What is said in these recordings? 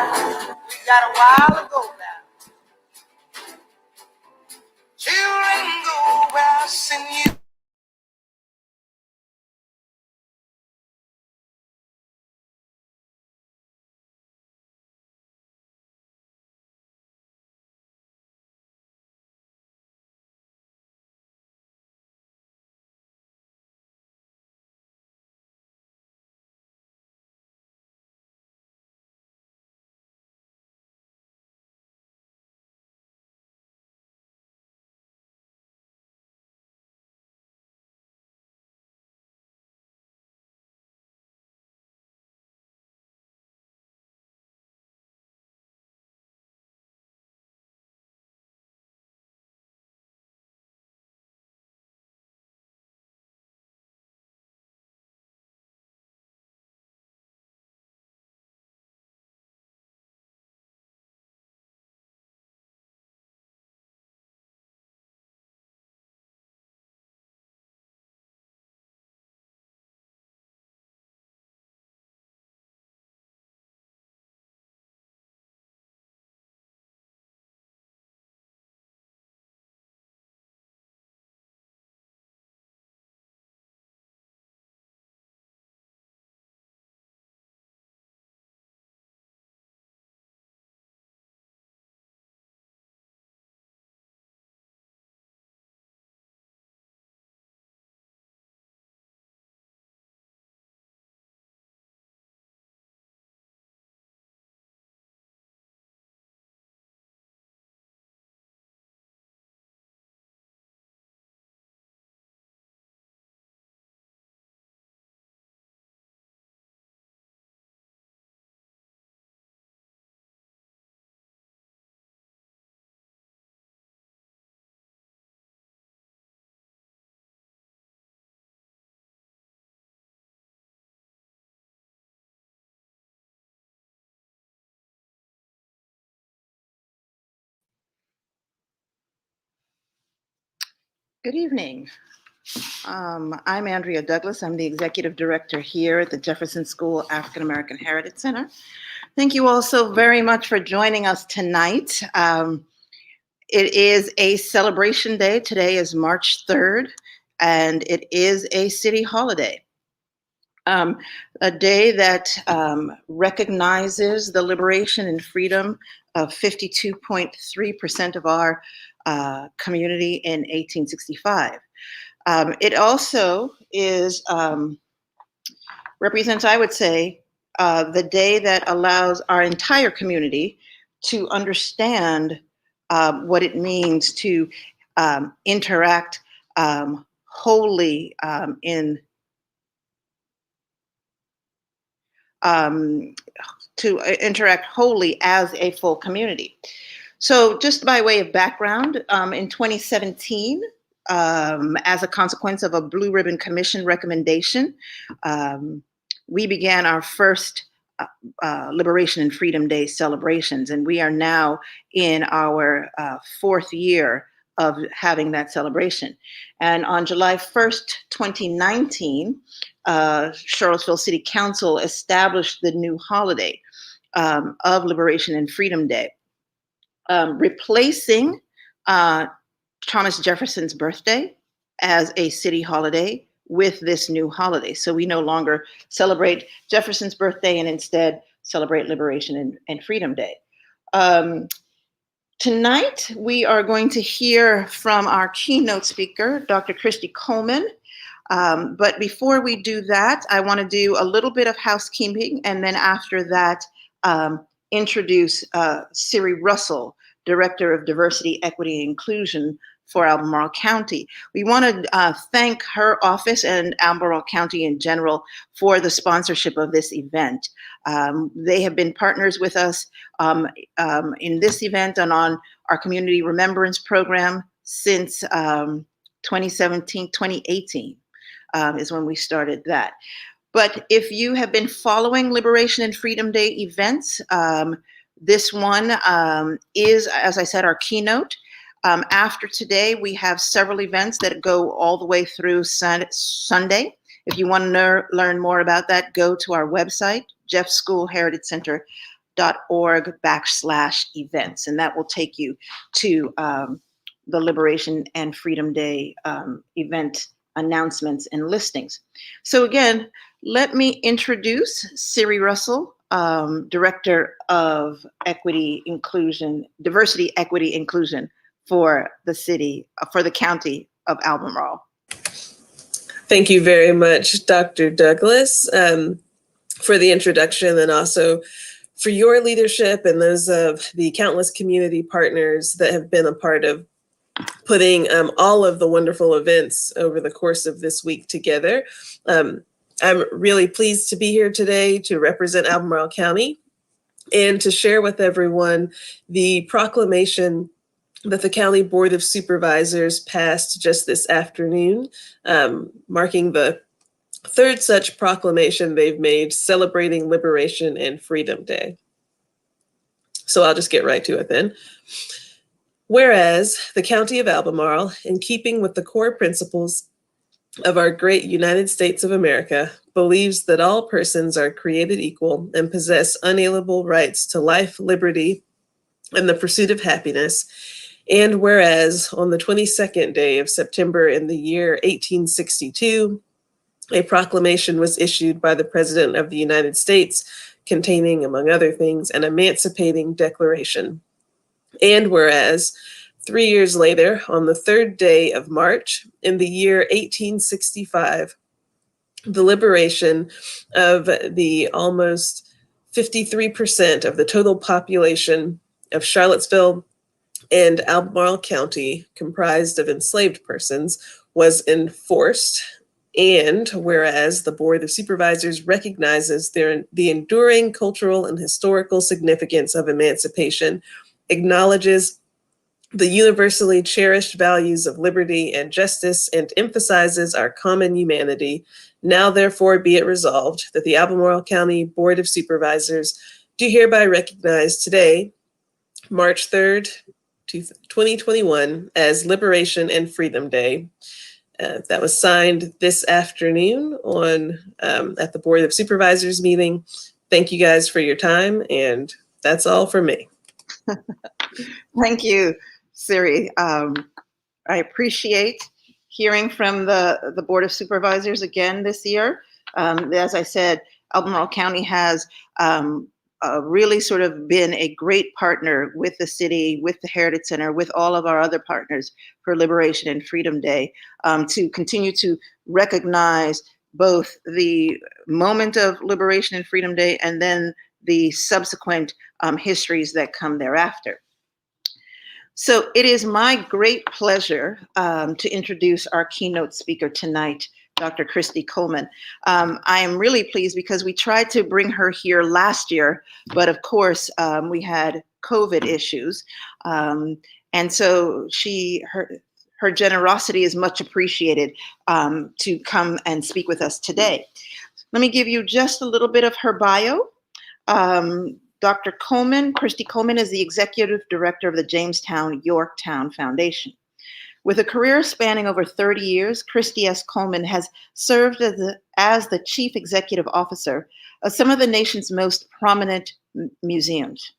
We got a while ago now. Children go where I send you. Good evening. I'm Andrea Douglas. I'm the executive director here at the Jefferson School African American Heritage Center. Thank you all so very much for joining us tonight. It is a celebration day. Today is March 3rd, and it is a city holiday. A day that recognizes the liberation and freedom of 52.3% of our community in 1865. It also is represents, I would say, the day that allows our entire community to understand what it means to interact wholly interact wholly as a full community. So just by way of background, in 2017, as a consequence of a Blue Ribbon Commission recommendation, we began our first Liberation and Freedom Day celebrations, and we are now in our fourth year of having that celebration. And on July 1st, 2019, Charlottesville City Council established the new holiday of Liberation and Freedom Day, replacing Thomas Jefferson's birthday as a city holiday with this new holiday. So we no longer celebrate Jefferson's birthday and instead celebrate Liberation and Freedom Day. Tonight, we are going to hear from our keynote speaker, Dr. Christy Coleman. But before we do that, I want to do a little bit of housekeeping, and then after that, introduce Siri Russell, Director of Diversity, Equity, and Inclusion for Albemarle County. We want to thank her office and Albemarle County in general for the sponsorship of this event. They have been partners with us in this event and on our Community Remembrance Program since 2018 is when we started that. But if you have been following Liberation and Freedom Day events, this one is, as I said, our keynote. After today, we have several events that go all the way through Sunday. If you want to learn more about that, go to our website, jeffschoolheritagecenter.org. church.org/events, and that will take you to the Liberation and Freedom Day event announcements and listings. So again, let me introduce Siri Russell, Director of Equity, Inclusion, Diversity, Equity, Inclusion for the city, for the county of Albemarle. Thank you very much, Dr. Douglas, for the introduction, and also for your leadership and those of the countless community partners that have been a part of putting all of the wonderful events over the course of this week together. I'm really pleased to be here today to represent Albemarle County and to share with everyone the proclamation that the County Board of Supervisors passed just this afternoon, marking the third such proclamation they've made celebrating Liberation and Freedom Day. So I'll just get right to it then. Whereas the County of Albemarle, in keeping with the core principles of our great United States of America, believes that all persons are created equal and possess unalienable rights to life, liberty, and the pursuit of happiness. And whereas on the 22nd day of September in the year 1862, a proclamation was issued by the President of the United States containing, among other things, an emancipating declaration. And whereas 3 years later, on the 3rd day of March in the year 1865, the liberation of the almost 53% of the total population of Charlottesville and Albemarle County, comprised of enslaved persons, was enforced. And whereas the Board of Supervisors recognizes the enduring cultural and historical significance of emancipation, acknowledges the universally cherished values of liberty and justice, and emphasizes our common humanity, now therefore be it resolved that the Albemarle County Board of Supervisors do hereby recognize today, March 3rd, 2021, as Liberation and Freedom Day. That was signed this afternoon on at the Board of Supervisors meeting. Thank you guys for your time, and that's all for me. Thank you, Siri. I appreciate hearing from the Board of Supervisors again this year. As I said, Albemarle County has really sort of been a great partner with the city, with the Heritage Center, with all of our other partners for Liberation and Freedom Day, to continue to recognize both the moment of Liberation and Freedom Day and then the subsequent histories that come thereafter. So it is my great pleasure to introduce our keynote speaker tonight, Dr. Christy Coleman. I am really pleased because we tried to bring her here last year, but of course we had COVID issues. And so her generosity is much appreciated to come and speak with us today. Let me give you just a little bit of her bio. Dr. Coleman, Christy Coleman, is the Executive Director of the Jamestown-Yorktown Foundation. With a career spanning over 30 years, Christy S. Coleman has served as the Chief Executive Officer of some of the nation's most prominent museums.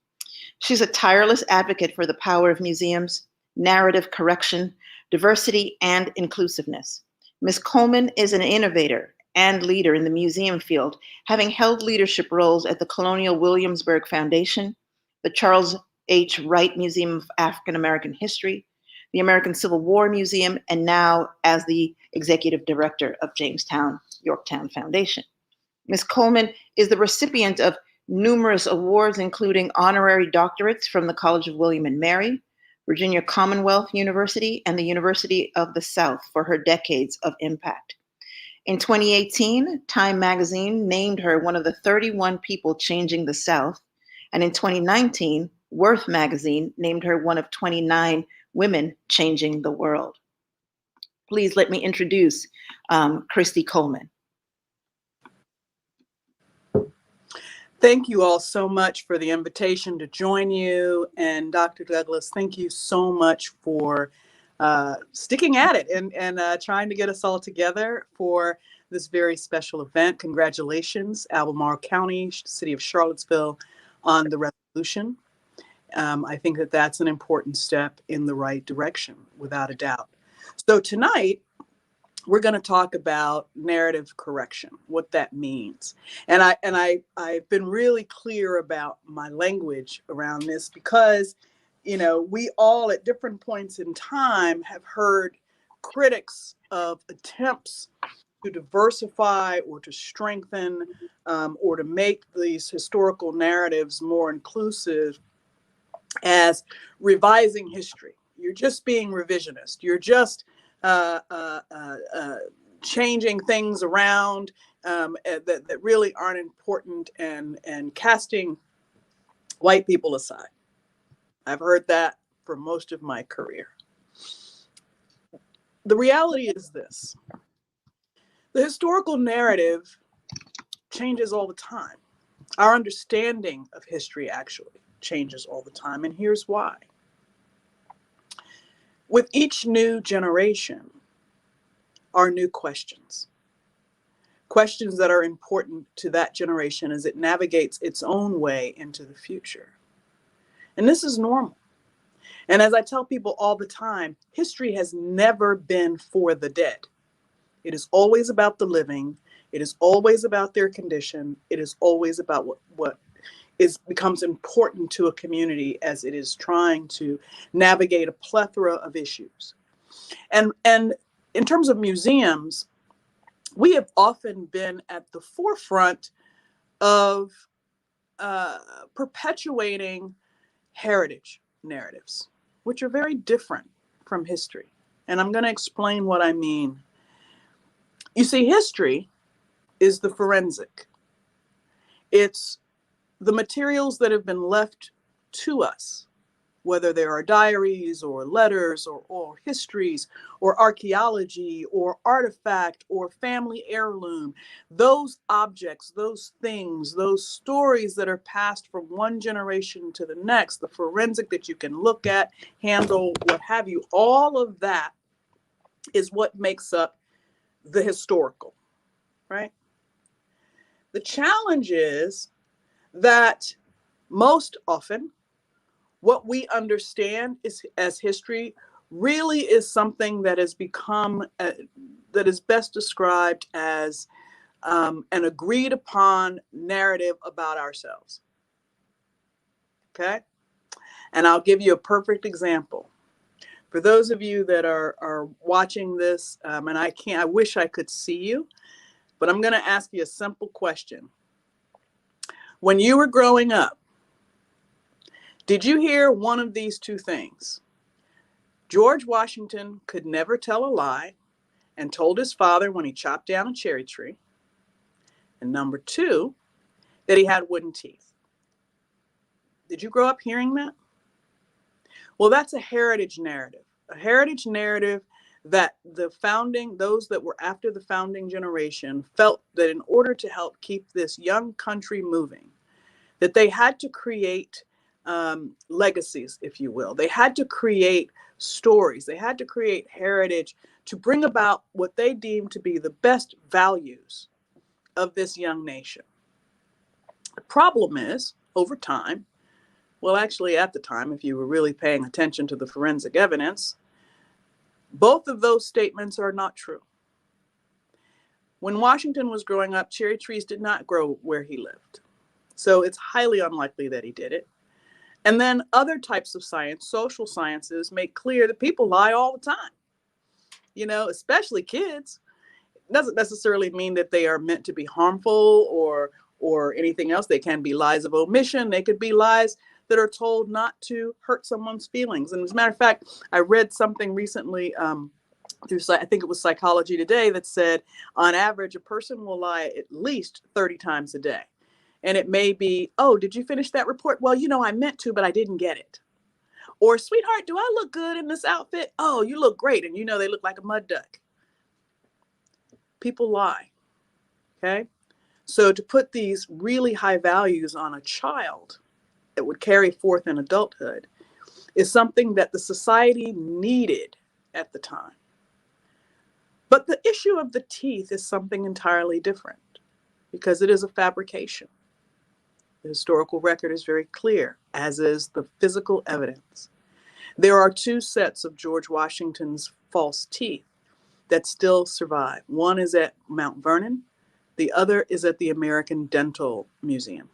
She's a tireless advocate for the power of museums, narrative correction, diversity, and inclusiveness. Ms. Coleman is an innovator and leader in the museum field, having held leadership roles at the Colonial Williamsburg Foundation, the Charles H. Wright Museum of African American History, the American Civil War Museum, and now as the Executive Director of Jamestown-Yorktown Foundation. Ms. Coleman is the recipient of numerous awards, including Honorary Doctorates from the College of William and Mary, Virginia Commonwealth University, and the University of the South for her decades of impact. In 2018, Time magazine named her one of the 31 people changing the South, and in 2019, Worth magazine named her one of 29 women changing the world. Please let me introduce Christy Coleman. Thank you all so much for the invitation to join you. And Dr. Douglas, thank you so much for sticking at it and trying to get us all together for this very special event. Congratulations, Albemarle County, City of Charlottesville, on the resolution. I think that that's an important step in the right direction, without a doubt. So tonight, we're going to talk about narrative correction, what that means. And I've been really clear about my language around this because, you know, we all at different points in time have heard critics of attempts to diversify or to strengthen or to make these historical narratives more inclusive as revising history. You're just being revisionist. You're just changing things around that really aren't important, and casting white people aside. I've heard that for most of my career. The reality is this: the historical narrative changes all the time. Our understanding of history actually changes all the time, and here's why. With each new generation are new questions. Questions that are important to that generation as it navigates its own way into the future. And this is normal. And as I tell people all the time, history has never been for the dead. It is always about the living. It is always about their condition. It is always about what becomes important to a community as it is trying to navigate a plethora of issues. And in terms of museums, we have often been at the forefront of perpetuating heritage narratives, which are very different from history. And I'm going to explain what I mean. You see, history is the forensic. It's the materials that have been left to us, whether there are diaries or letters or oral histories or archaeology or artifact or family heirloom. Those objects, those things, those stories that are passed from one generation to the next, the forensic that you can look at, handle, what have you, all of that is what makes up the historical, right? The challenge is that most often what we understand as history really is something that has become, that is best described as an agreed upon narrative about ourselves. Okay? And I'll give you a perfect example. For those of you that are watching this, and I wish I could see you, but I'm going to ask you a simple question. When you were growing up, did you hear one of these two things? George Washington could never tell a lie and told his father when he chopped down a cherry tree. And number two, that he had wooden teeth. Did you grow up hearing that? Well, that's a heritage narrative that those that were after the founding generation felt that in order to help keep this young country moving, that they had to create legacies, if you will. They had to create stories. They had to create heritage to bring about what they deemed to be the best values of this young nation. The problem is, over time, well, actually at the time, if you were really paying attention to the forensic evidence, both of those statements are not true. When Washington was growing up, cherry trees did not grow where he lived. So it's highly unlikely that he did it. And then other types of science, social sciences, make clear that people lie all the time. You know, especially kids. It doesn't necessarily mean that they are meant to be harmful or anything else. They can be lies of omission. They could be lies that are told not to hurt someone's feelings. And as a matter of fact, I read something recently through, I think it was Psychology Today, that said, on average, a person will lie at least 30 times a day. And it may be, oh, did you finish that report? Well, you know, I meant to, but I didn't get it. Or, sweetheart, do I look good in this outfit? Oh, you look great. And you know, they look like a mud duck. People lie. Okay. So to put these really high values on a child that would carry forth in adulthood is something that the society needed at the time. But the issue of the teeth is something entirely different because it is a fabrication. The historical record is very clear, as is the physical evidence. There are two sets of George Washington's false teeth that still survive. One is at Mount Vernon. The other is at the American Dental Museum.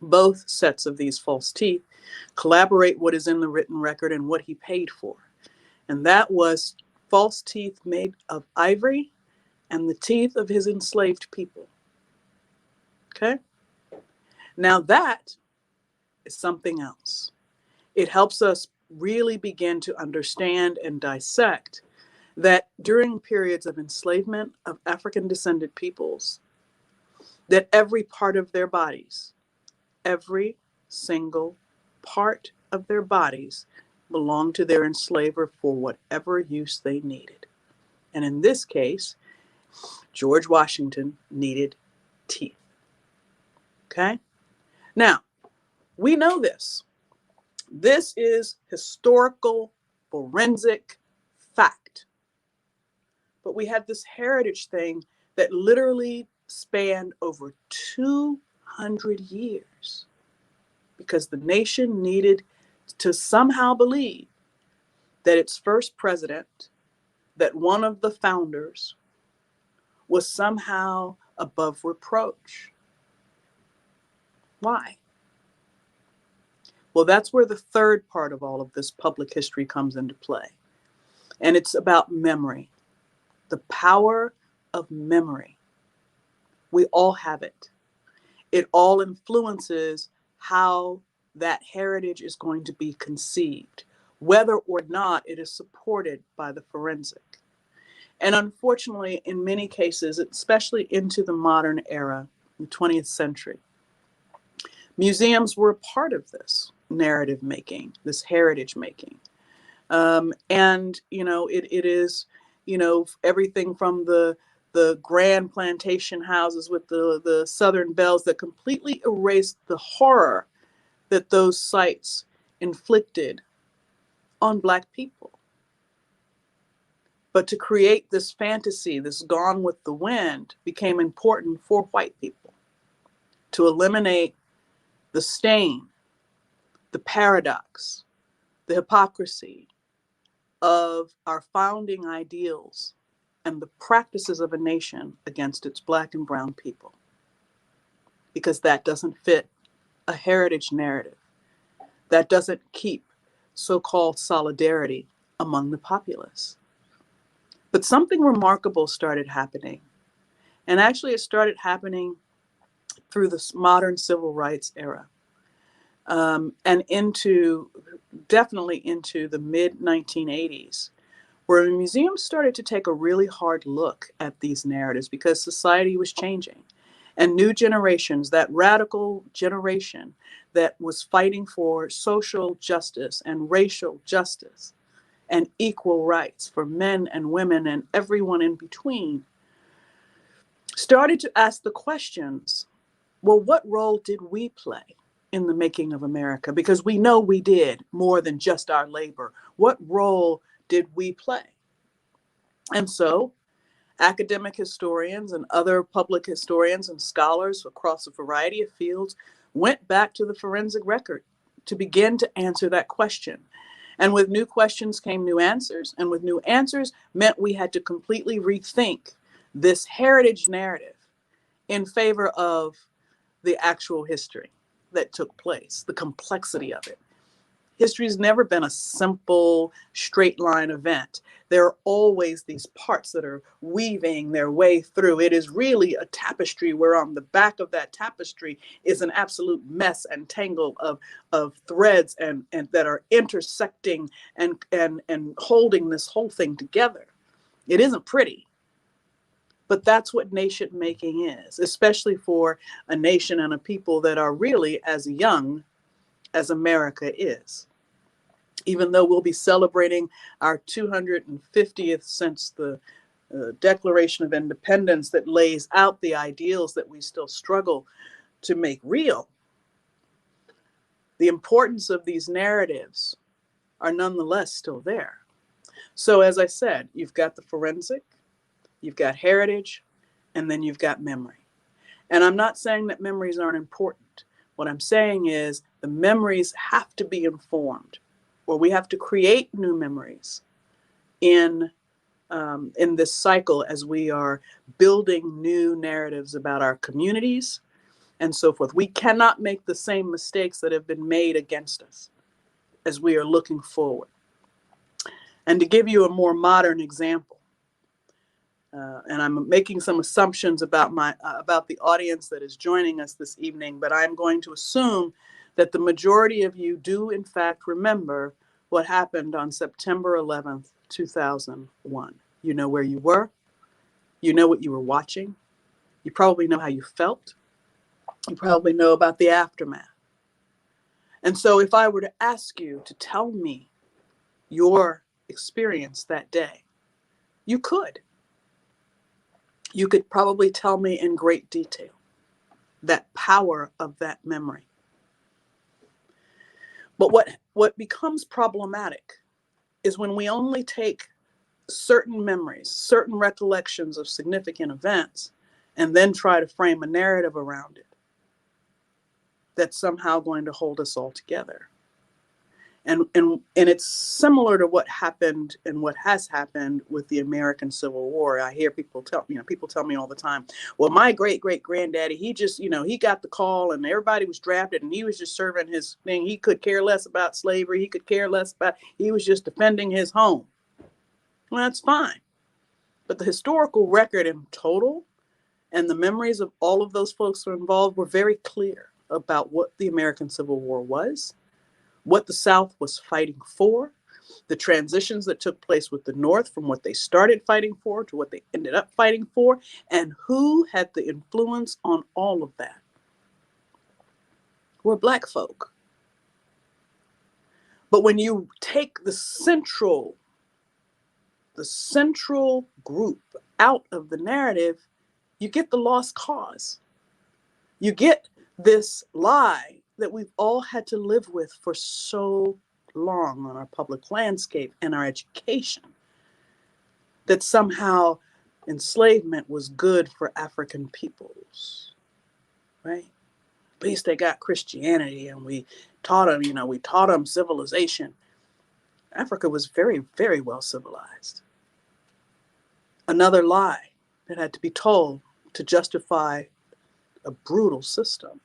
Both sets of these false teeth collaborate what is in the written record and what he paid for. And that was false teeth made of ivory and the teeth of his enslaved people. Okay? Now that is something else. It helps us really begin to understand and dissect that during periods of enslavement of African descended peoples, that every part of their bodies, every single part of their bodies belonged to their enslaver for whatever use they needed. And in this case, George Washington needed teeth. Okay? Now, we know this. This is historical, forensic fact. But we had this heritage thing that literally spanned over 200 years because the nation needed to somehow believe that its first president, that one of the founders, was somehow above reproach. Why? Well, that's where the third part of all of this public history comes into play. And it's about memory, the power of memory. We all have it. It all influences how that heritage is going to be conceived, whether or not it is supported by the forensic. And unfortunately, in many cases, especially into the modern era, the 20th century, museums were a part of this narrative making, this heritage making. And, you know, it is, you know, everything from the grand plantation houses with the Southern bells that completely erased the horror that those sites inflicted on Black people. But to create this fantasy, this Gone with the Wind, became important for white people to eliminate the stain, the paradox, the hypocrisy of our founding ideals and the practices of a nation against its Black and brown people. Because that doesn't fit a heritage narrative. That doesn't keep so-called solidarity among the populace. But something remarkable started happening. And actually it started happening through the modern civil rights era. And definitely into the mid-1980s, where museums started to take a really hard look at these narratives because society was changing. And new generations, that radical generation that was fighting for social justice and racial justice and equal rights for men and women and everyone in between, started to ask the questions, well, what role did we play in the making of America? Because we know we did more than just our labor. What role did we play? And so academic historians and other public historians and scholars across a variety of fields went back to the forensic record to begin to answer that question. And with new questions came new answers, and with new answers meant we had to completely rethink this heritage narrative in favor of the actual history that took place, the complexity of it. History has never been a simple, straight line event. There are always these parts that are weaving their way through. It is really a tapestry where on the back of that tapestry is an absolute mess and tangle of threads and that are intersecting and holding this whole thing together. It isn't pretty. But that's what nation making is, especially for a nation and a people that are really as young as America is. Even though we'll be celebrating our 250th since the Declaration of Independence that lays out the ideals that we still struggle to make real, the importance of these narratives are nonetheless still there. So as I said, you've got the forensic, you've got heritage, and then you've got memory. And I'm not saying that memories aren't important, What I'm saying is the memories have to be informed, or we have to create new memories in this cycle as we are building new narratives about our communities and so forth. We cannot make the same mistakes that have been made against us as we are looking forward. And to give you a more modern example, and I'm making some assumptions about the audience that is joining us this evening, but I'm going to assume that the majority of you do in fact remember what happened on September 11th, 2001. You know where you were. You know what you were watching. You probably know how you felt. You probably know about the aftermath. And so if I were to ask you to tell me your experience that day, you could. You could probably tell me in great detail that power of that memory. But what becomes problematic is when we only take certain memories, certain recollections of significant events, and then try to frame a narrative around it that's somehow going to hold us all together. And it's similar to what happened and what has happened with the American Civil War. I hear people tell me all the time, well, my great-great-granddaddy, he just, he got the call and everybody was drafted and he was just serving his thing. He could care less about slavery. He could care less about, he was just defending his home. Well, that's fine. But the historical record in total and the memories of all of those folks who were involved were very clear about what the American Civil War was, what the South was fighting for, the transitions that took place with the North from what they started fighting for to what they ended up fighting for, and who had the influence on all of that. We're Black folk. But when you take the central group out of the narrative, you get the lost cause. You get this lie that we've all had to live with for so long on our public landscape and our education, that somehow enslavement was good for African peoples, right? At least they got Christianity and we taught them, civilization. Africa was very, very well civilized. Another lie that had to be told to justify a brutal system.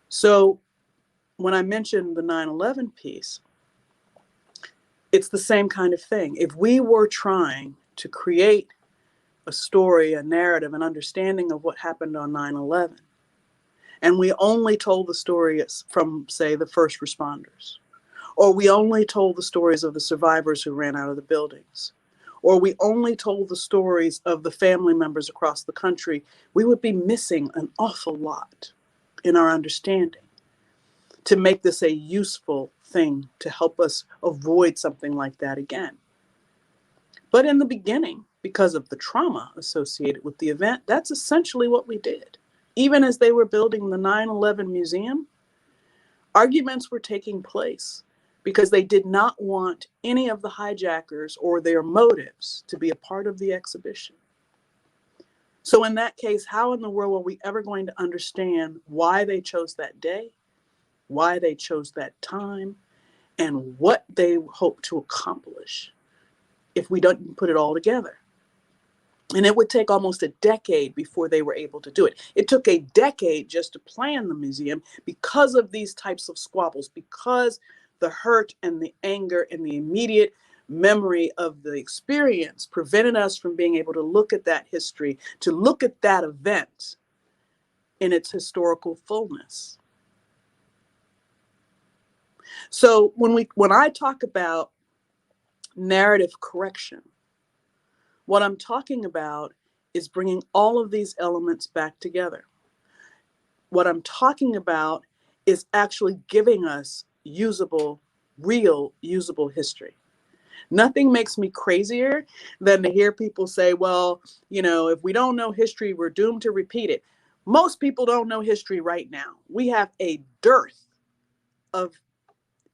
So when I mentioned the 9/11 piece, it's the same kind of thing. If we were trying to create a story, a narrative, an understanding of what happened on 9/11, and we only told the story from, say, the first responders, or we only told the stories of the survivors who ran out of the buildings, or we only told the stories of the family members across the country, we would be missing an awful lot in our understanding to make this a useful thing to help us avoid something like that again. But in the beginning, because of the trauma associated with the event, that's essentially what we did. Even as they were building the 9/11 museum, arguments were taking place because they did not want any of the hijackers or their motives to be a part of the exhibition. So in that case, how in the world were we ever going to understand why they chose that day, why they chose that time, and what they hope to accomplish if we don't put it all together? And it would take almost a decade before they were able to do it. It took a decade just to plan the museum because of these types of squabbles, because the hurt and the anger and the immediate memory of the experience prevented us from being able to look at that history, to look at that event in its historical fullness. So when I talk about narrative correction, what I'm talking about is bringing all of these elements back together. What I'm talking about is actually giving us real usable history. Nothing makes me crazier than to hear people say, well, if we don't know history, we're doomed to repeat it. Most people don't know history right now. We have a dearth of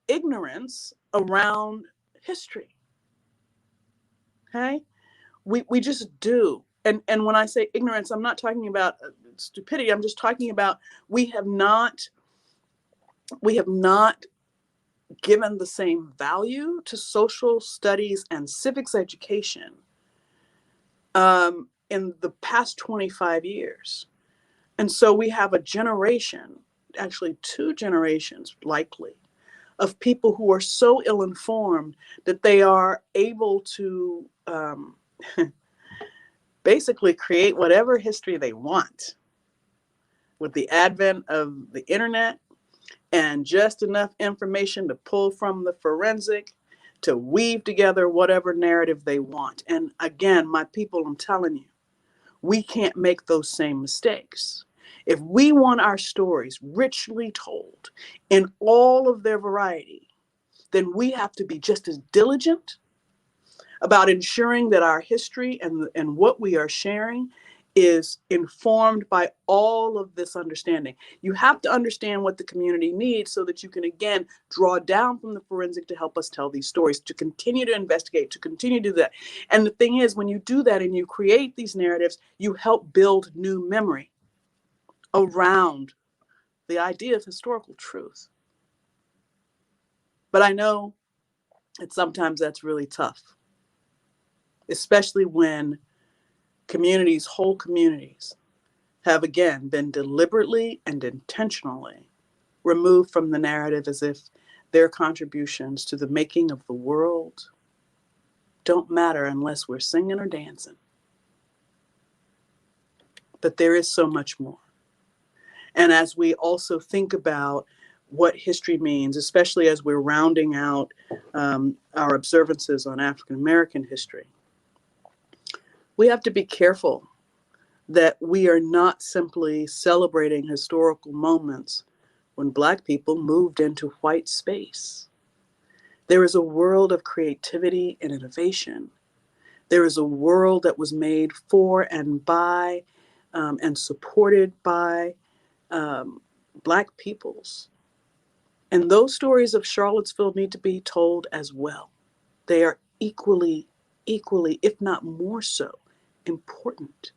ignorance around history. Okay? We just do. And when I say ignorance, I'm not talking about stupidity. I'm just talking about we have not given the same value to social studies and civics education in the past 25 years. And so we have a generation, actually 2 generations likely, of people who are so ill-informed that they are able to basically create whatever history they want with the advent of the internet and just enough information to pull from the forensic to weave together whatever narrative they want. And again, my people, I'm telling you, we can't make those same mistakes. If we want our stories richly told in all of their variety, then we have to be just as diligent about ensuring that our history and what we are sharing is informed by all of this understanding. You have to understand what the community needs so that you can, again, draw down from the forensic to help us tell these stories, to continue to investigate, to continue to do that. And the thing is, when you do that and you create these narratives, you help build new memory around the idea of historical truth. But I know that sometimes that's really tough, especially when communities, whole communities, have again been deliberately and intentionally removed from the narrative as if their contributions to the making of the world don't matter unless we're singing or dancing. But there is so much more. And as we also think about what history means, especially as we're rounding out our observances on African American history, we have to be careful that we are not simply celebrating historical moments when Black people moved into white space. There is a world of creativity and innovation. There is a world that was made for and by and supported by Black peoples. And those stories of Charlottesville need to be told as well. They are equally, if not more so, important.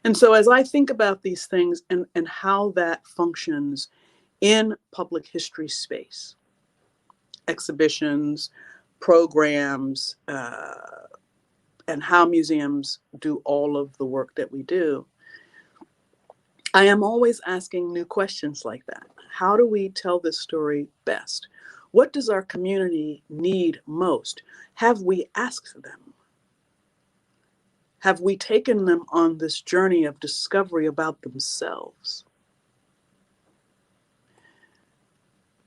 And so as I think about these things and how that functions in public history space, exhibitions, programs, and how museums do all of the work that we do, I am always asking new questions like that. How do we tell this story best? What does our community need most? Have we asked them? Have we taken them on this journey of discovery about themselves?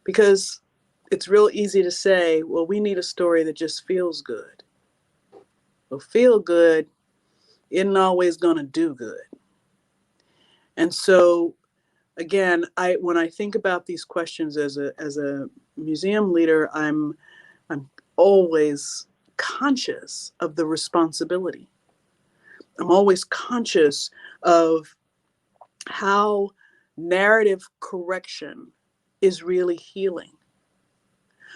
Because it's real easy to say, well, we need a story that just feels good. Well, feel good isn't always going to do good. And so, again, when I think about these questions as a museum leader, I'm always conscious of the responsibility. I'm always conscious of how narrative correction is really healing.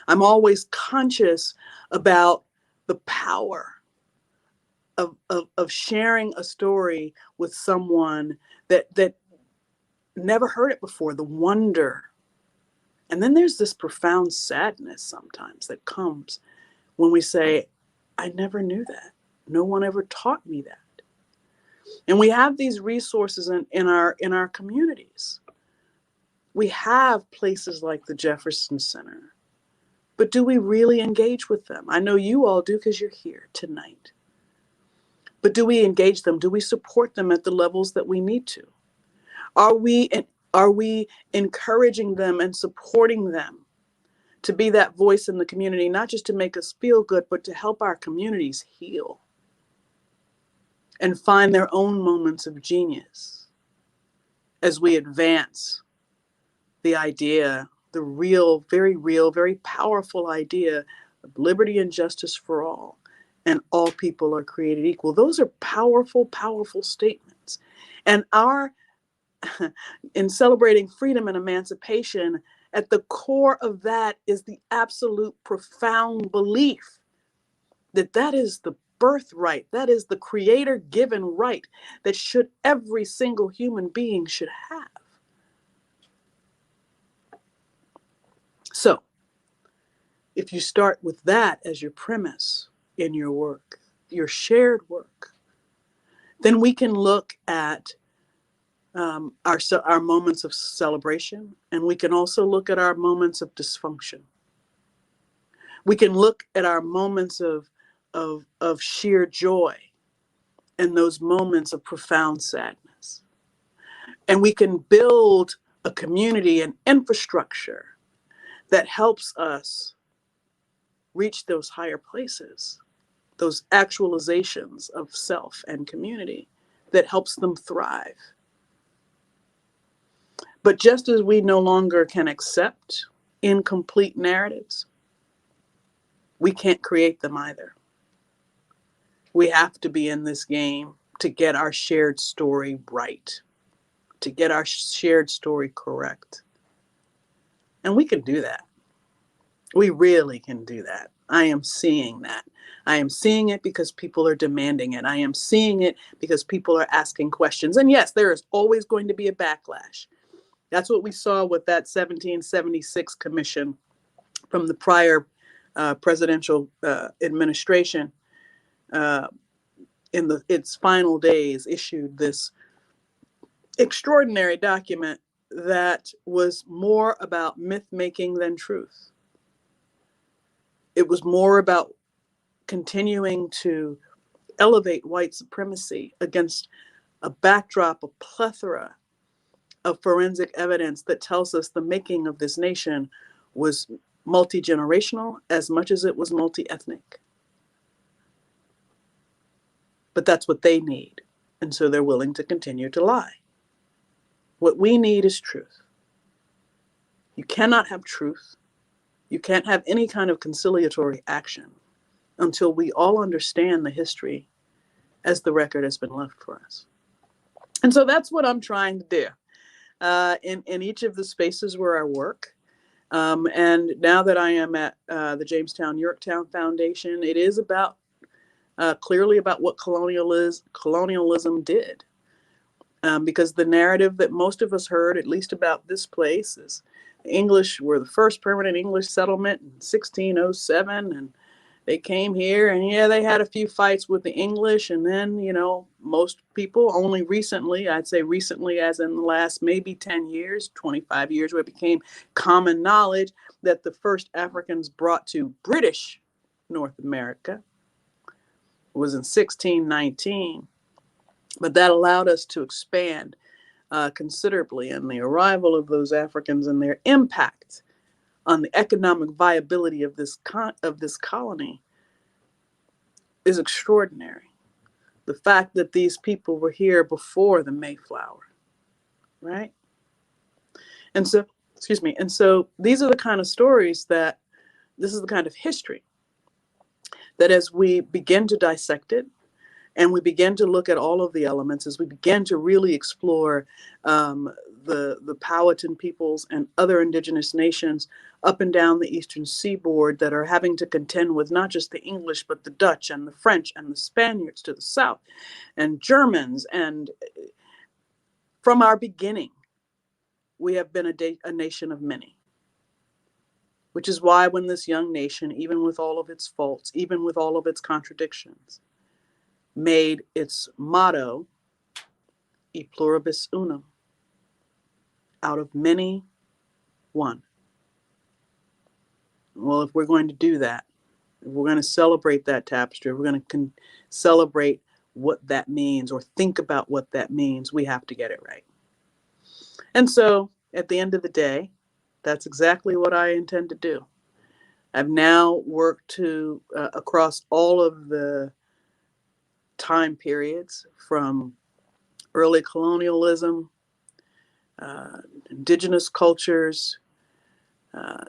I'm always conscious about the power of sharing a story with someone that never heard it before, the wonder. And then there's this profound sadness sometimes that comes when we say, I never knew that. No one ever taught me that. And we have these resources in our communities. We have places like the Jefferson Center, but do we really engage with them? I know you all do because you're here tonight. But do we engage them? Do we support them at the levels that we need to? Are we encouraging them and supporting them to be that voice in the community, not just to make us feel good, but to help our communities heal and find their own moments of genius as we advance the idea, the real, very powerful idea of liberty and justice for all, and all people are created equal. Those are powerful, powerful statements. And in celebrating freedom and emancipation, at the core of that is the absolute profound belief that that is the birthright. That is the creator-given right that every single human being should have. So, if you start with that as your premise in your work, your shared work, then we can look at our moments of celebration, and we can also look at our moments of dysfunction. We can look at our moments of sheer joy and those moments of profound sadness. And we can build a community and infrastructure that helps us reach those higher places, those actualizations of self and community that helps them thrive. But just as we no longer can accept incomplete narratives, we can't create them either. We have to be in this game to get our shared story right, to get our shared story correct. And we can do that. We really can do that. I am seeing that. I am seeing it because people are demanding it. I am seeing it because people are asking questions. And yes, there is always going to be a backlash. That's what we saw with that 1776 commission from the prior presidential administration. In its final days, issued this extraordinary document that was more about myth making than truth. It was more about continuing to elevate white supremacy against a backdrop, a plethora of forensic evidence that tells us the making of this nation was multi-generational as much as it was multi-ethnic. But that's what they need. And so they're willing to continue to lie. What we need is truth. You cannot have truth. You can't have any kind of conciliatory action until we all understand the history as the record has been left for us. And so that's what I'm trying to do in each of the spaces where I work. And now that I am at the Jamestown-Yorktown Foundation, it is about clearly about what colonialism did. Because the narrative that most of us heard, at least about this place, is the English were the first permanent English settlement in 1607, and they came here, and yeah, they had a few fights with the English, and then, you know, most people only recently, I'd say recently as in the last maybe 10 years, 25 years, where it became common knowledge that the first Africans brought to British North America was in 1619. But that allowed us to expand considerably, and the arrival of those Africans and their impact on the economic viability of this colony is extraordinary. The fact that these people were here before the Mayflower, right? And so, and so these are the kind of stories this is the kind of history that as we begin to dissect it, and we begin to look at all of the elements, as we begin to really explore the Powhatan peoples and other indigenous nations up and down the eastern seaboard that are having to contend with not just the English, but the Dutch and the French and the Spaniards to the south, and Germans. And from our beginning, we have been a nation of many, which is why when this young nation, even with all of its faults, even with all of its contradictions, made its motto, e pluribus unum, out of many, one. Well, if we're going to do that, if we're going to celebrate that tapestry, if we're going to celebrate what that means or think about what that means, we have to get it right. And so at the end of the day, that's exactly what I intend to do. I've now worked to across all of the time periods from early colonialism, indigenous cultures,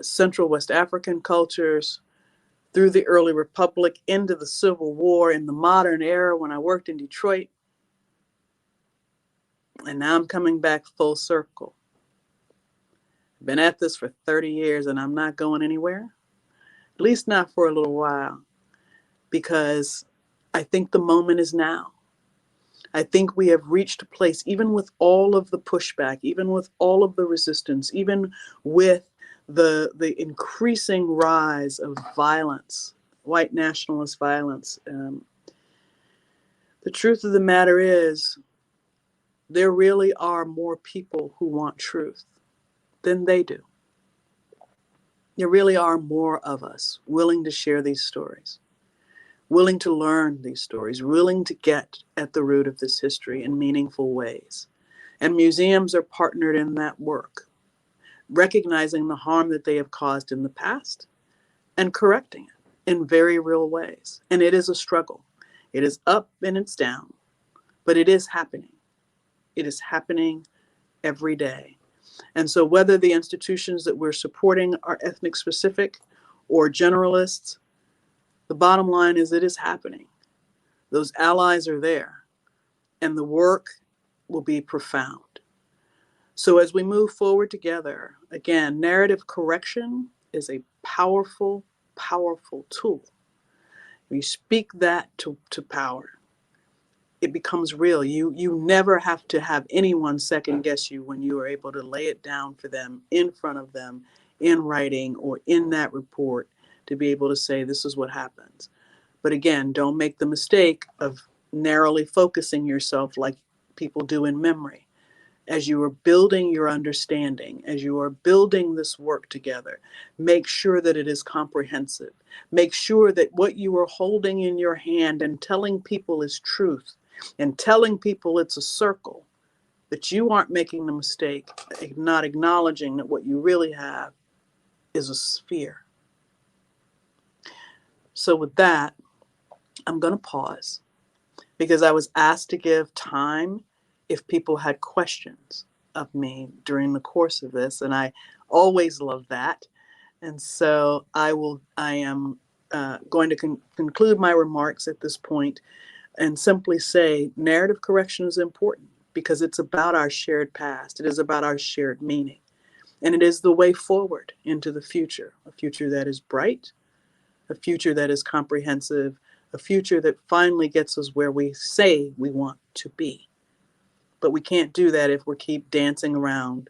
Central West African cultures, through the early republic, into the Civil War, in the modern era when I worked in Detroit. And now I'm coming back full circle. I've been at this for 30 years and I'm not going anywhere, at least not for a little while, because I think the moment is now. I think we have reached a place, even with all of the pushback, even with all of the resistance, even with the increasing rise of violence, white nationalist violence. The truth of the matter is, there really are more people who want truth than they do. There really are more of us willing to share these stories, willing to learn these stories, willing to get at the root of this history in meaningful ways. And museums are partnered in that work, recognizing the harm that they have caused in the past and correcting it in very real ways. And it is a struggle. It is up and it's down, but it is happening. It is happening every day. And so whether the institutions that we're supporting are ethnic specific or generalists, the bottom line is it is happening. Those allies are there, and the work will be profound. So as we move forward together, again, narrative correction is a powerful, powerful tool. You speak that to power, it becomes real. You never have to have anyone second guess you when you are able to lay it down for them, in front of them, in writing or in that report, to be able to say, this is what happens. But again, don't make the mistake of narrowly focusing yourself like people do in memory. As you are building your understanding, as you are building this work together, make sure that it is comprehensive. Make sure that what you are holding in your hand and telling people is truth, and telling people it's a circle, that you aren't making the mistake, not acknowledging that what you really have is a sphere. So with that, I'm going to pause, because I was asked to give time if people had questions of me during the course of this, and I always love that. And so I am going to conclude my remarks at this point and simply say narrative correction is important because it's about our shared past. It is about our shared meaning. And it is the way forward into the future, a future that is bright, a future that is comprehensive, a future that finally gets us where we say we want to be. But we can't do that if we keep dancing around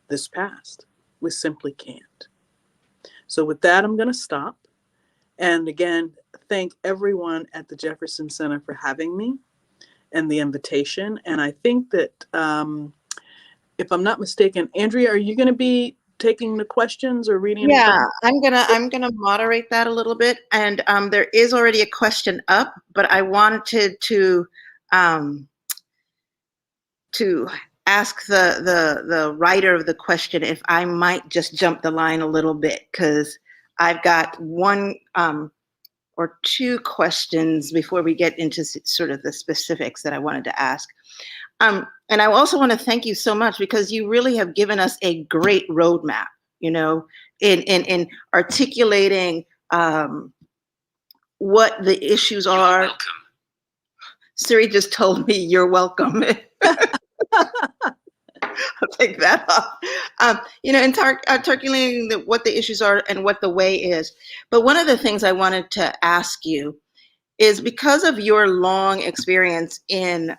this past. We simply can't. So with that, I'm going to stop. And again, thank everyone at the Jefferson Center for having me and the invitation. And I think that, if I'm not mistaken, Andrea, are you going to be taking the questions or reading? Yeah, I'm gonna moderate that a little bit. And there is already a question up, but I wanted to ask the writer of the question if I might just jump the line a little bit, because I've got one or two questions before we get into sort of the specifics that I wanted to ask. And I also want to thank you so much, because you really have given us a great roadmap, you know, in articulating what the issues are. You're welcome. Siri just told me you're welcome. I'll take that off. You know, in articulating what the issues are and what the way is. But one of the things I wanted to ask you is, because of your long experience in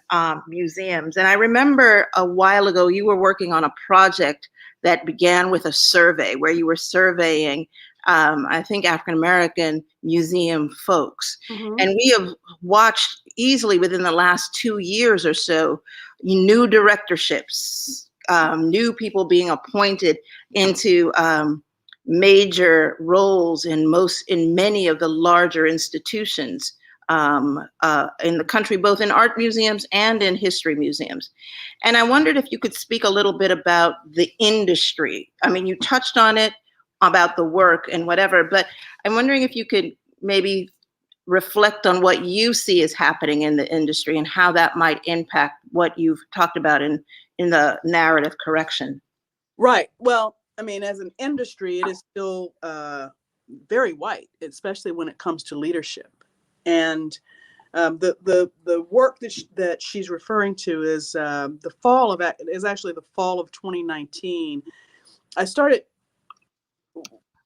museums, and I remember a while ago you were working on a project that began with a survey where you were surveying, I think, African-American museum folks. Mm-hmm. And we have watched easily within the last 2 years or so, new directorships, new people being appointed into major roles in many of the larger institutions in the country, both in art museums and in history museums. And I wondered if you could speak a little bit about the industry. I mean, you touched on it about the work and whatever, but I'm wondering if you could maybe reflect on what you see is happening in the industry and how that might impact what you've talked about in the narrative correction. Right. Well, I mean, as an industry, it is still very white, especially when it comes to leadership. And the work that she's referring to is actually the fall of 2019. I started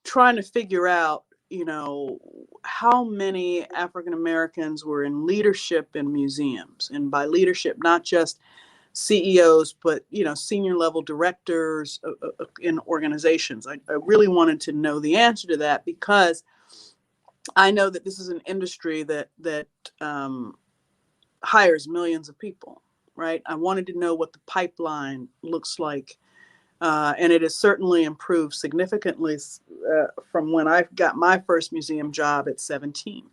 trying to figure out you know, how many African Americans were in leadership in museums. And by leadership, not just CEOs, but, you know, senior level directors in organizations. I really wanted to know the answer to that, because I know that this is an industry that hires millions of people, right? I wanted to know what the pipeline looks like. And it has certainly improved significantly from when I got my first museum job at 17.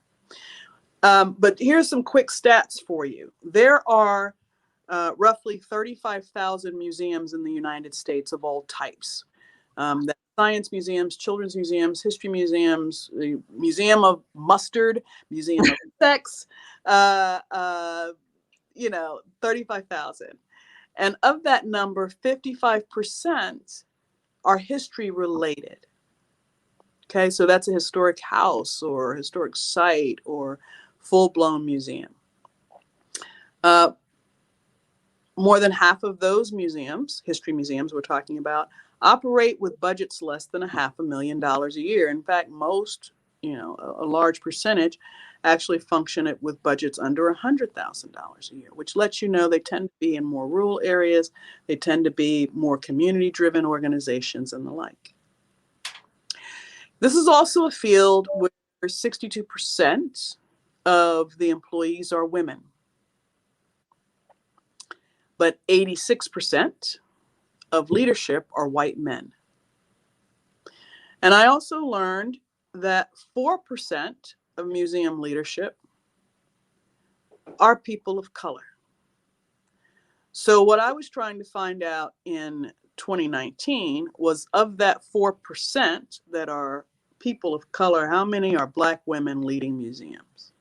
But here's some quick stats for you. There are roughly 35,000 museums in the United States of all types. That's science museums, children's museums, history museums, the Museum of Mustard, Museum of Sex, you know, 35,000. And of that number, 55% are history related. Okay, so that's a historic house or a historic site or full-blown museum. More than half of those museums, history museums we're talking about, operate with budgets less than $500,000 a year. In fact, most, you know, a large percentage actually function it with budgets under $100,000 a year, which lets you know they tend to be in more rural areas. They tend to be more community-driven organizations and the like. This is also a field where 62% of the employees are women, but 86% of leadership are white men. And I also learned that 4% of museum leadership are people of color. So what I was trying to find out in 2019 was, of that 4% that are people of color, how many are Black women leading museums?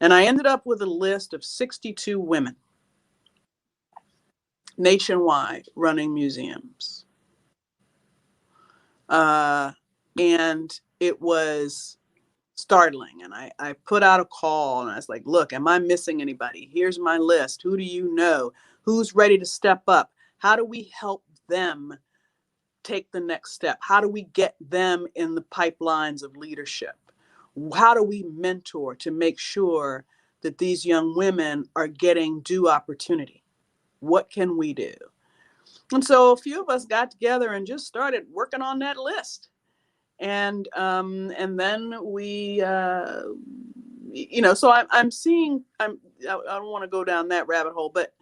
And I ended up with a list of 62 women nationwide running museums. And it was startling. And I put out a call and I was like, look, am I missing anybody? Here's my list. Who do you know? Who's ready to step up? How do we help them take the next step? How do we get them in the pipelines of leadership? How do we mentor to make sure that these young women are getting due opportunity? What can we do? And so a few of us got together and just started working on that list. And then we, you know, so I'm seeing, I don't want to go down that rabbit hole, but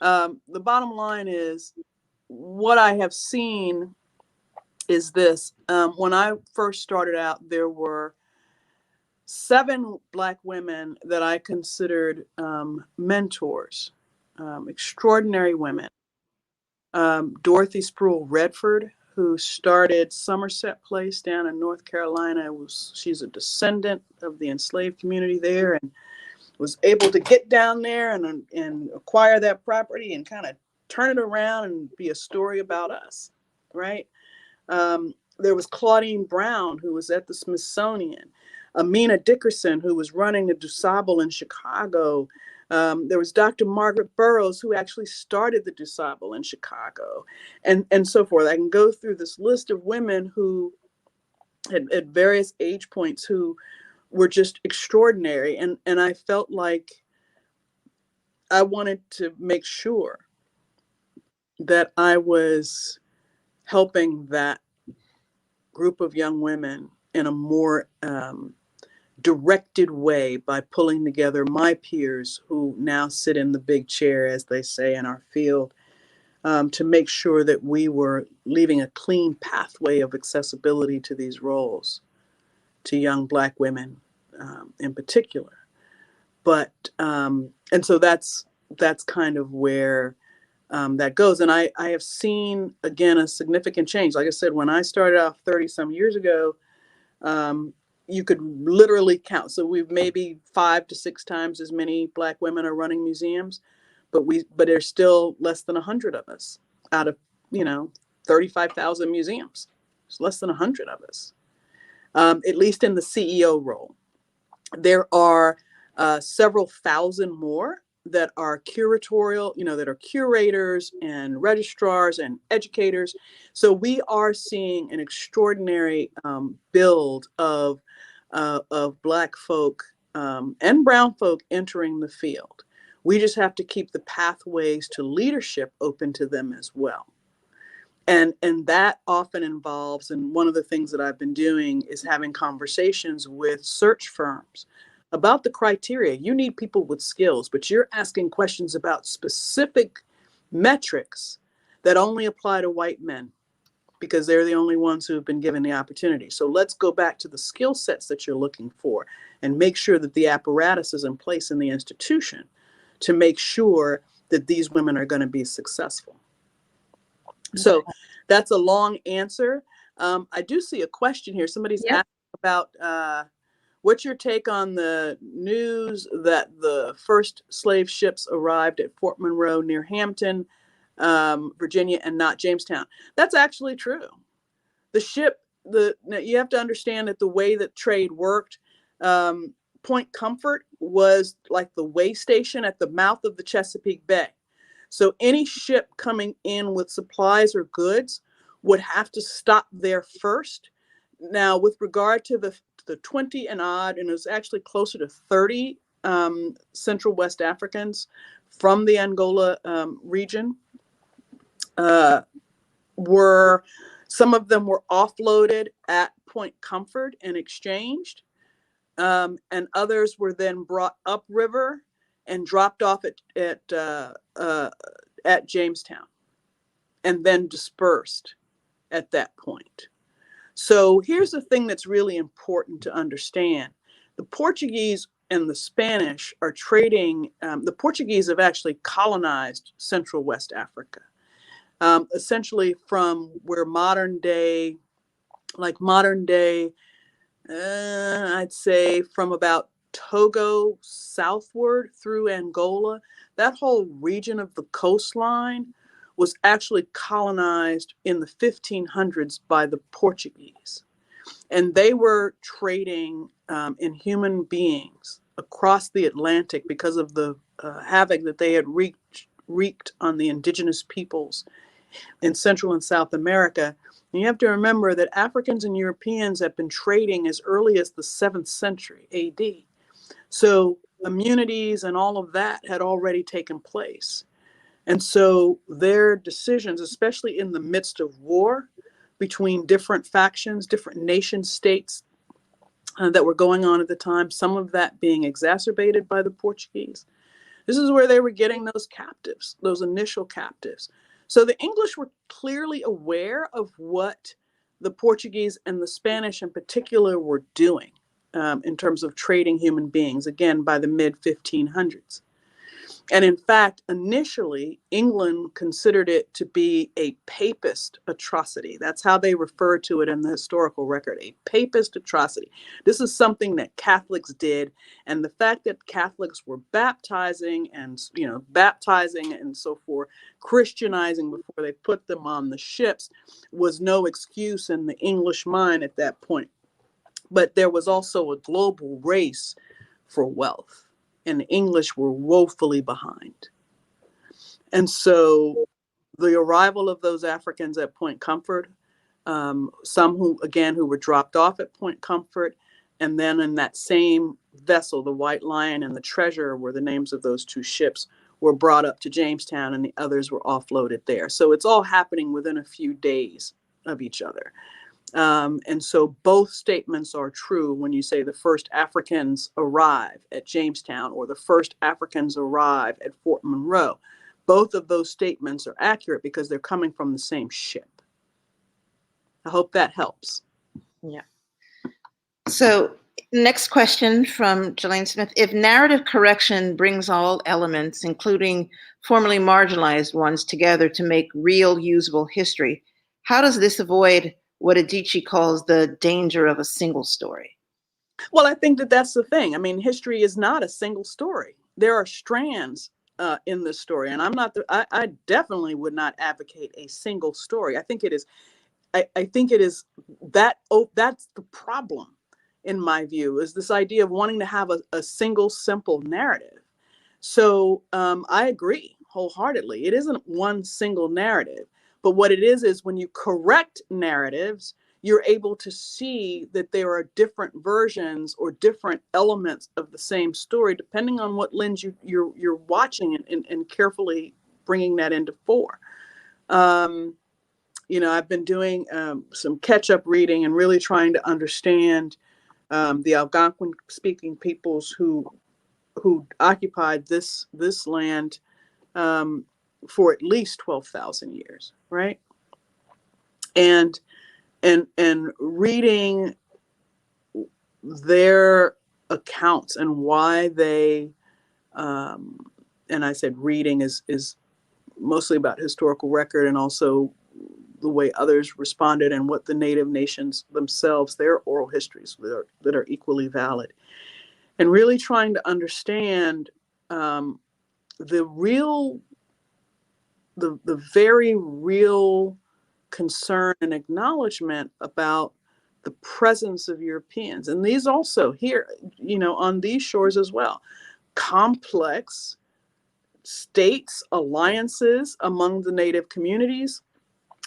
the bottom line is, what I have seen is this. When I first started out, there were 7 Black women that I considered mentors, extraordinary women. Dorothy Sproul Redford, who started Somerset Place down in North Carolina. She's a descendant of the enslaved community there, and was able to get down there and acquire that property and kind of turn it around and be a story about us, right? There was Claudine Brown, who was at the Smithsonian. Amina Dickerson, who was running the DuSable in Chicago. There was Dr. Margaret Burroughs, who actually started the DuSable in Chicago, and so forth. I can go through this list of women who, at various age points, who were just extraordinary. And I felt like I wanted to make sure that I was helping that group of young women in a more directed way by pulling together my peers who now sit in the big chair, as they say in our field, to make sure that we were leaving a clean pathway of accessibility to these roles, to young Black women in particular. But, and so that's kind of where that goes. And I have seen, again, a significant change. Like I said, when I started off 30 some years ago, you could literally count. So we've maybe 5 to 6 times as many Black women are running museums, but there's still less than 100 of us out of, 35,000 museums. There's less than 100 of us, at least in the CEO role. There are several thousand more that are curatorial, that are curators and registrars and educators. So we are seeing an extraordinary build of Black folk and brown folk entering the field. We just have to keep the pathways to leadership open to them as well. And that often involves, and one of the things that I've been doing is having conversations with search firms about the criteria. You need people with skills, but you're asking questions about specific metrics that only apply to white men because they're the only ones who have been given the opportunity. So let's go back to the skill sets that you're looking for and make sure that the apparatus is in place in the institution to make sure that these women are going to be successful. So that's a long answer. I do see a question here. Somebody's asking about what's your take on the news that the first slave ships arrived at Fort Monroe near Hampton, Virginia, and not Jamestown? That's actually true. The ship, you have to understand that the way that trade worked, Point Comfort was like the way station at the mouth of the Chesapeake Bay. So any ship coming in with supplies or goods would have to stop there first. Now, with regard to the 20 and odd, and it was actually closer to 30 Central West Africans from the Angola region, some of them were offloaded at Point Comfort and exchanged, and others were then brought upriver and dropped off at Jamestown and then dispersed at that point. So here's the thing that's really important to understand. The Portuguese and the Spanish are trading. The Portuguese have actually colonized Central West Africa, essentially from where modern day, I'd say from about Togo southward through Angola. That whole region of the coastline was actually colonized in the 1500s by the Portuguese. And they were trading in human beings across the Atlantic because of the havoc that they had wreaked on the indigenous peoples in Central and South America. And you have to remember that Africans and Europeans have been trading as early as the 7th century AD. So immunities and all of that had already taken place. And so their decisions, especially in the midst of war between different factions, different nation states that were going on at the time, some of that being exacerbated by the Portuguese, this is where they were getting those captives, those initial captives. So the English were clearly aware of what the Portuguese and the Spanish in particular were doing in terms of trading human beings, again, by the mid-1500s. And in fact, initially, England considered it to be a papist atrocity. That's how they refer to it in the historical record, a papist atrocity. This is something that Catholics did. And the fact that Catholics were baptizing and so forth, Christianizing before they put them on the ships was no excuse in the English mind at that point. But there was also a global race for wealth, and the English were woefully behind. And so the arrival of those Africans at Point Comfort, some who were dropped off at Point Comfort, and then in that same vessel, the White Lion and the Treasure were the names of those two ships, were brought up to Jamestown, and the others were offloaded there. So it's all happening within a few days of each other. And so both statements are true when you say the first Africans arrive at Jamestown or the first Africans arrive at Fort Monroe. Both of those statements are accurate because they're coming from the same ship. I hope that helps. Yeah. So next question from Jelaine Smith. If narrative correction brings all elements, including formerly marginalized ones, together to make real usable history, how does this avoid what Adichie calls the danger of a single story? Well, I think that that's the thing. I mean, history is not a single story. There are strands in this story, and I definitely would not advocate a single story. I think it is that. Oh, that's the problem, in my view, is this idea of wanting to have a single, simple narrative. So I agree wholeheartedly. It isn't one single narrative, but what it is when you correct narratives, you're able to see that there are different versions or different elements of the same story, depending on what lens you're watching and carefully bringing that into fore. I've been doing some catch-up reading and really trying to understand the Algonquin-speaking peoples who occupied this land for at least 12,000 years, right? And reading their accounts and why they and I said reading is mostly about historical record and also the way others responded and what the Native nations themselves, their oral histories that are equally valid, and really trying to understand the very real concern and acknowledgement about the presence of Europeans. And these also here, on these shores as well, complex states, alliances among the Native communities.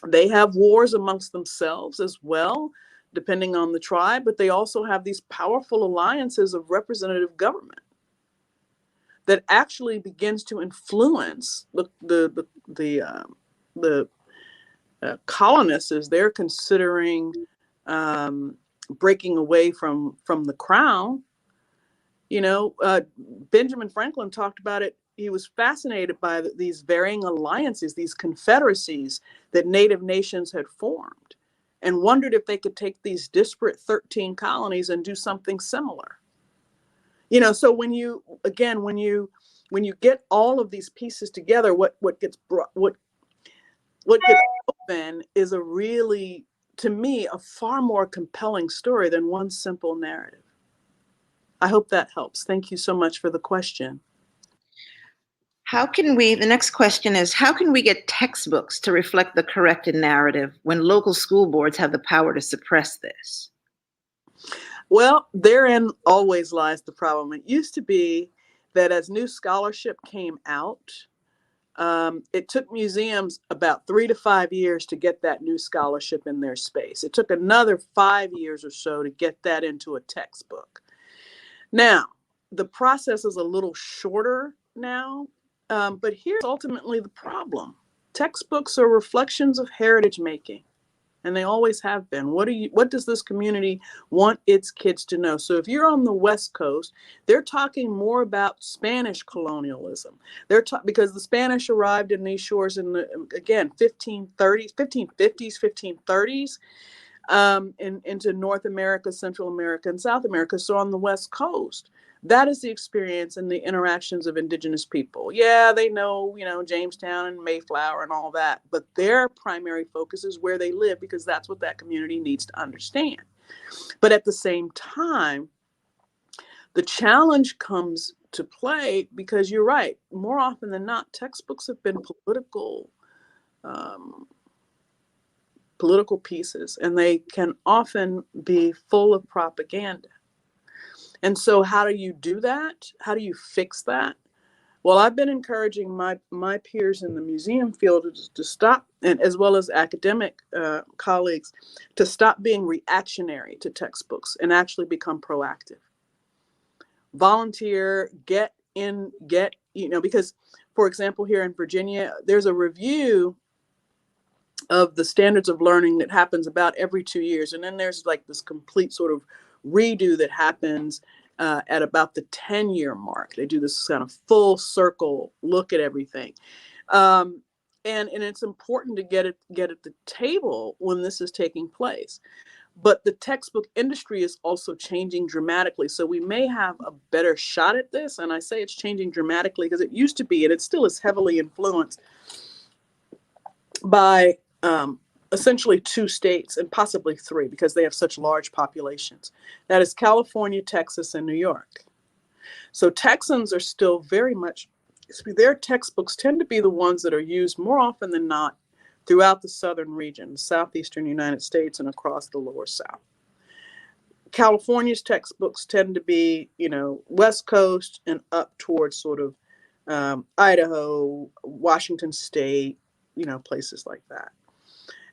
They have wars amongst themselves as well, depending on the tribe, but they also have these powerful alliances of representative government that actually begins to influence the colonists as they're considering breaking away from the crown. Benjamin Franklin talked about it. He was fascinated by these varying alliances, these confederacies that Native nations had formed, and wondered if they could take these disparate 13 colonies and do something similar. So when you get all of these pieces together, what gets open is a really, to me, a far more compelling story than one simple narrative. I hope that helps. Thank you so much for the question. The next question is, how can we get textbooks to reflect the corrected narrative when local school boards have the power to suppress this? Well, therein always lies the problem. It used to be that as new scholarship came out, it took museums about 3 to 5 years to get that new scholarship in their space. It took another 5 years or so to get that into a textbook. Now, the process is a little shorter now, but here's ultimately the problem. Textbooks are reflections of heritage making, and they always have been. What does this community want its kids to know? So if you're on the West Coast, they're talking more about Spanish colonialism. Because the Spanish arrived in these shores in the, again, 1550s, 1530s, into North America, Central America, and South America. So on the West Coast, that is the experience and the interactions of indigenous people. Yeah, they know, Jamestown and Mayflower and all that, but their primary focus is where they live, because that's what that community needs to understand. But at the same time, the challenge comes to play because you're right. More often than not, textbooks have been political pieces, and they can often be full of propaganda. And so how do you do that? How do you fix that? Well, I've been encouraging my peers in the museum field to stop, and as well as academic colleagues, to stop being reactionary to textbooks and actually become proactive. Volunteer, because, for example, here in Virginia, there's a review of the standards of learning that happens about every 2 years. And then there's like this complete sort of redo that happens at about the 10-year mark. They do this kind of full circle look at everything. And it's important to get at the table when this is taking place. But the textbook industry is also changing dramatically. So we may have a better shot at this. And I say it's changing dramatically because it used to be, and it still is heavily influenced by essentially 2 states, and possibly 3, because they have such large populations. That is California, Texas, and New York. So Texans are still very much, their textbooks tend to be the ones that are used more often than not throughout the southern region, the southeastern United States, and across the lower South. California's textbooks tend to be, West Coast and up towards sort of Idaho, Washington State, places like that.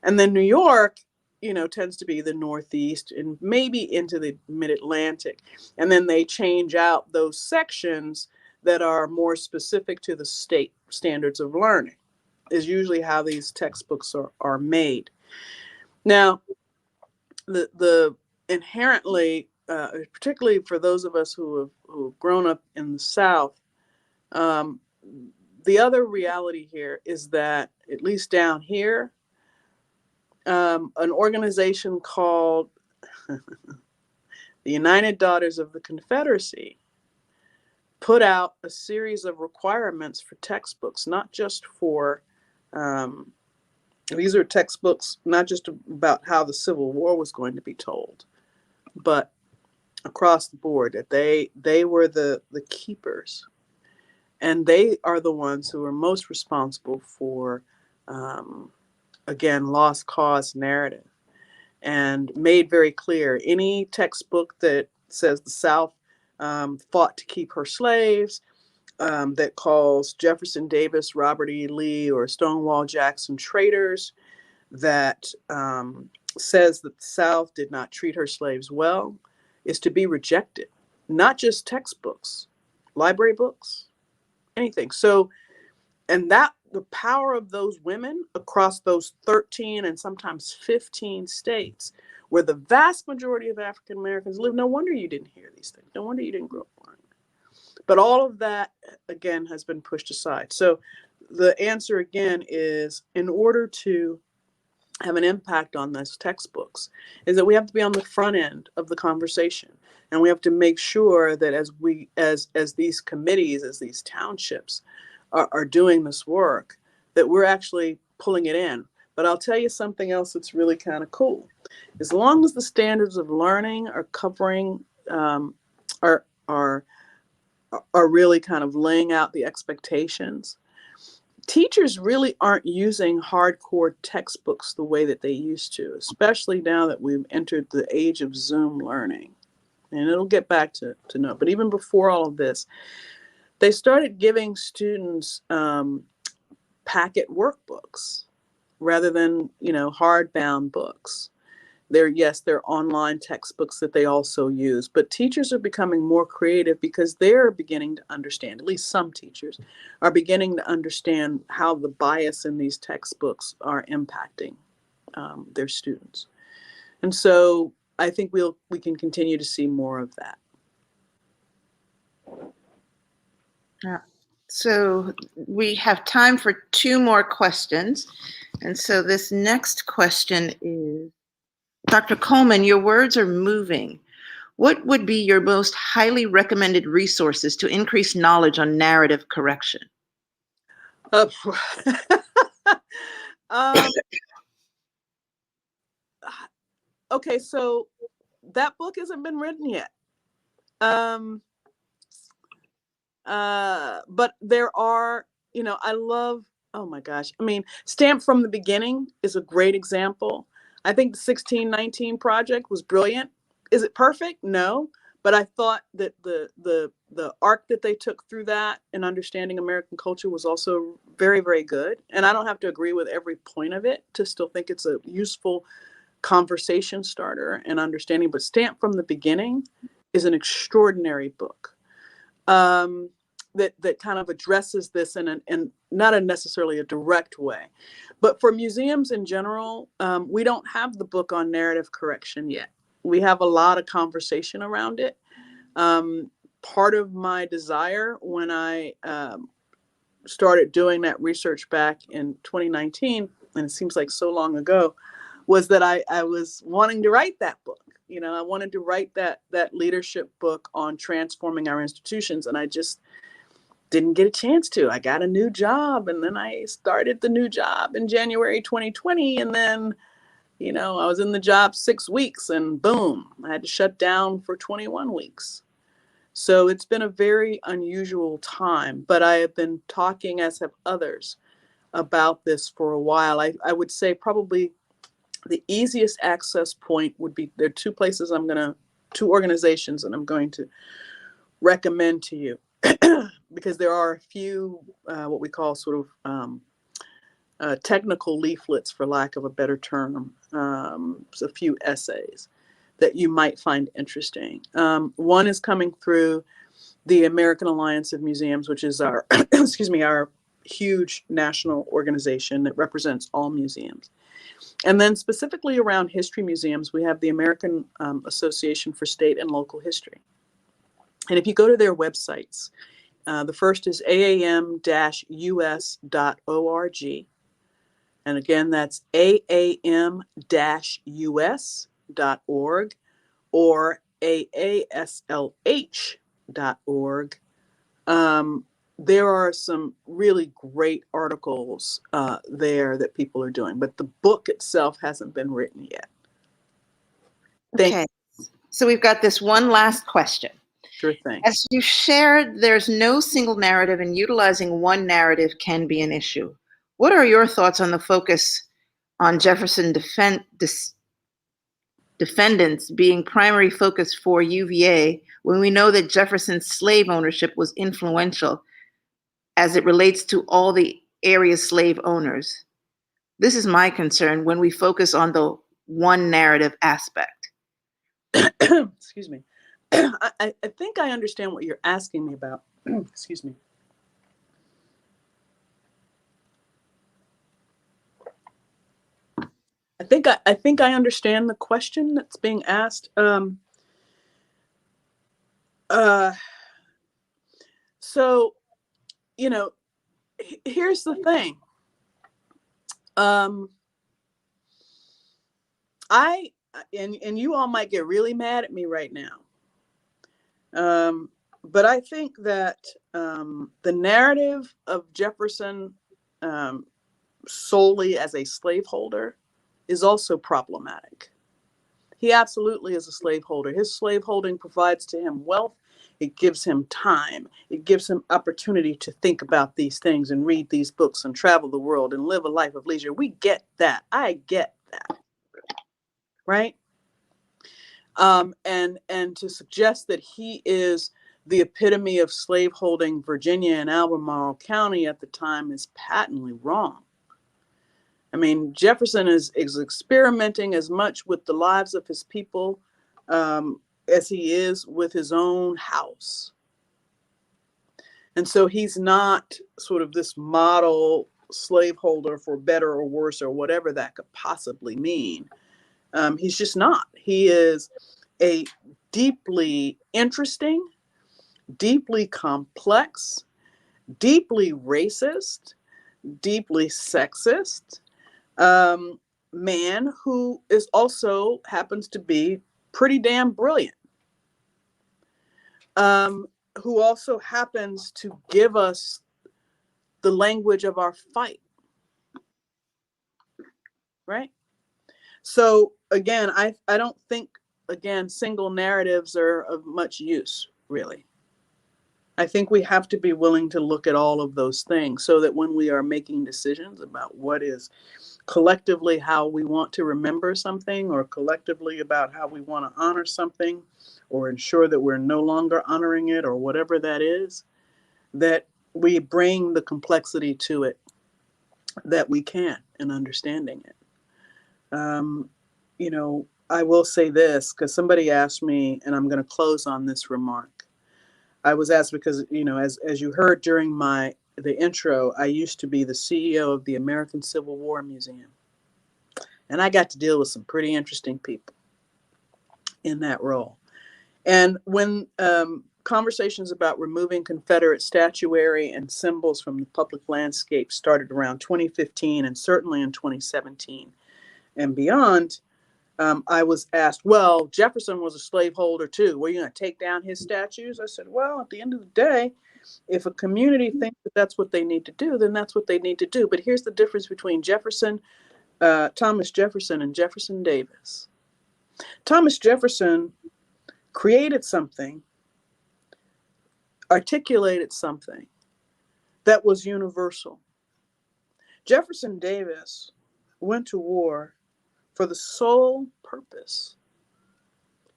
And then New York, tends to be the Northeast and maybe into the Mid-Atlantic. And then they change out those sections that are more specific to the state standards of learning, is usually how these textbooks are made. Now, the inherently, particularly for those of us who have grown up in the South, the other reality here is that, at least down here, an organization called the United Daughters of the Confederacy put out a series of requirements for textbooks, not just for, these are textbooks not just about how the Civil War was going to be told, but across the board, that they were the keepers. And they are the ones who are most responsible for, again, lost cause narrative, and made very clear any textbook that says the South fought to keep her slaves, that calls Jefferson Davis, Robert E. Lee, or Stonewall Jackson traitors, that says that the South did not treat her slaves well, is to be rejected. Not just textbooks, library books, anything. So, and that the power of those women across those 13 and sometimes 15 states where the vast majority of African Americans live. No wonder you didn't hear these things. No wonder you didn't grow up learning. But all of that, again, has been pushed aside. So the answer, again, is in order to have an impact on those textbooks is that we have to be on the front end of the conversation. And we have to make sure that as these committees, as these townships are doing this work, that we're actually pulling it in. But I'll tell you something else that's really kind of cool. As long as the standards of learning are covering, are really kind of laying out the expectations, teachers really aren't using hardcore textbooks the way that they used to, especially now that we've entered the age of Zoom learning. And it'll get back to no, but even before all of this, they started giving students packet workbooks rather than, hardbound books. They're online textbooks that they also use, but teachers are becoming more creative because they're beginning to understand, at least some teachers are beginning to understand how the bias in these textbooks are impacting their students. And so I think we can continue to see more of that. Yeah. So we have time for 2 more questions. And so this next question is, Dr. Coleman, your words are moving. What would be your most highly recommended resources to increase knowledge on narrative correction? Okay, so that book hasn't been written yet. But there are, I love, oh my gosh. I mean, Stamped from the Beginning is a great example. I think the 1619 Project was brilliant. Is it perfect? No. But I thought that the arc that they took through that and understanding American culture was also very, very good. And I don't have to agree with every point of it to still think it's a useful conversation starter and understanding. But Stamped from the Beginning is an extraordinary book. That kind of addresses this in not necessarily a direct way. But for museums in general, we don't have the book on narrative correction yet. We have a lot of conversation around it. Part of my desire when I started doing that research back in 2019, and it seems like so long ago, was that I was wanting to write that book. I wanted to write that leadership book on transforming our institutions, and I just didn't get a chance to. I got a new job, and then I started the new job in January 2020, and then, I was in the job 6 weeks, and boom, I had to shut down for 21 weeks. So it's been a very unusual time, but I have been talking, as have others, about this for a while. I would say probably the easiest access point would be, there are 2 places 2 organizations that I'm going to recommend to you. because there are a few what we call sort of technical leaflets, for lack of a better term, a few essays that you might find interesting. One is coming through the American Alliance of Museums, which is our, excuse me, our huge national organization that represents all museums. And then specifically around history museums, we have the American Association for State and Local History. And if you go to their websites, the first is aam-us.org. And again, that's aam-us.org or aaslh.org. There are some really great articles there that people are doing, but the book itself hasn't been written yet. Okay, so we've got this one last question. Sure thing. As you shared, there's no single narrative, and utilizing one narrative can be an issue. What are your thoughts on the focus on Jefferson defendants being primary focus for UVA when we know that Jefferson's slave ownership was influential as it relates to all the area's slave owners? This is my concern when we focus on the one narrative aspect. Excuse me. I think I understand what you're asking me about. Excuse me. I think I understand the question that's being asked. So, you know, here's the thing. And you all might get really mad at me right now. But I think that the narrative of Jefferson solely as a slaveholder is also problematic. He absolutely is a slaveholder. His slaveholding provides to him wealth. It gives him time. It gives him opportunity to think about these things and read these books and travel the world and live a life of leisure. We get that. I get that. Right? And to suggest that he is the epitome of slaveholding Virginia and Albemarle County at the time is patently wrong. I mean, Jefferson is experimenting as much with the lives of his people as he is with his own house. And so he's not sort of this model slaveholder for better or worse or whatever that could possibly mean. He's just not. He is a deeply interesting, deeply complex, deeply racist, deeply sexist man who is also happens to be pretty damn brilliant, who also happens to give us the language of our fight, right? So again, I don't think, again, single narratives are of much use, really. I think we have to be willing to look at all of those things so that when we are making decisions about what is collectively how we want to remember something, or collectively about how we want to honor something, or ensure that we're no longer honoring it, or whatever that is, that we bring the complexity to it that we can in understanding it. You know, I will say this, because somebody asked me, and I'm going to close on this remark. I was asked because, you know, as you heard during the intro, I used to be the CEO of the American Civil War Museum. And I got to deal with some pretty interesting people in that role. And when conversations about removing Confederate statuary and symbols from the public landscape started around 2015 and certainly in 2017 and beyond, I was asked, well, Jefferson was a slaveholder too. Were you going to take down his statues? I said, well, at the end of the day, if a community thinks that that's what they need to do, then that's what they need to do. But here's the difference between Thomas Jefferson and Jefferson Davis. Thomas Jefferson created something, articulated something that was universal. Jefferson Davis went to war for the sole purpose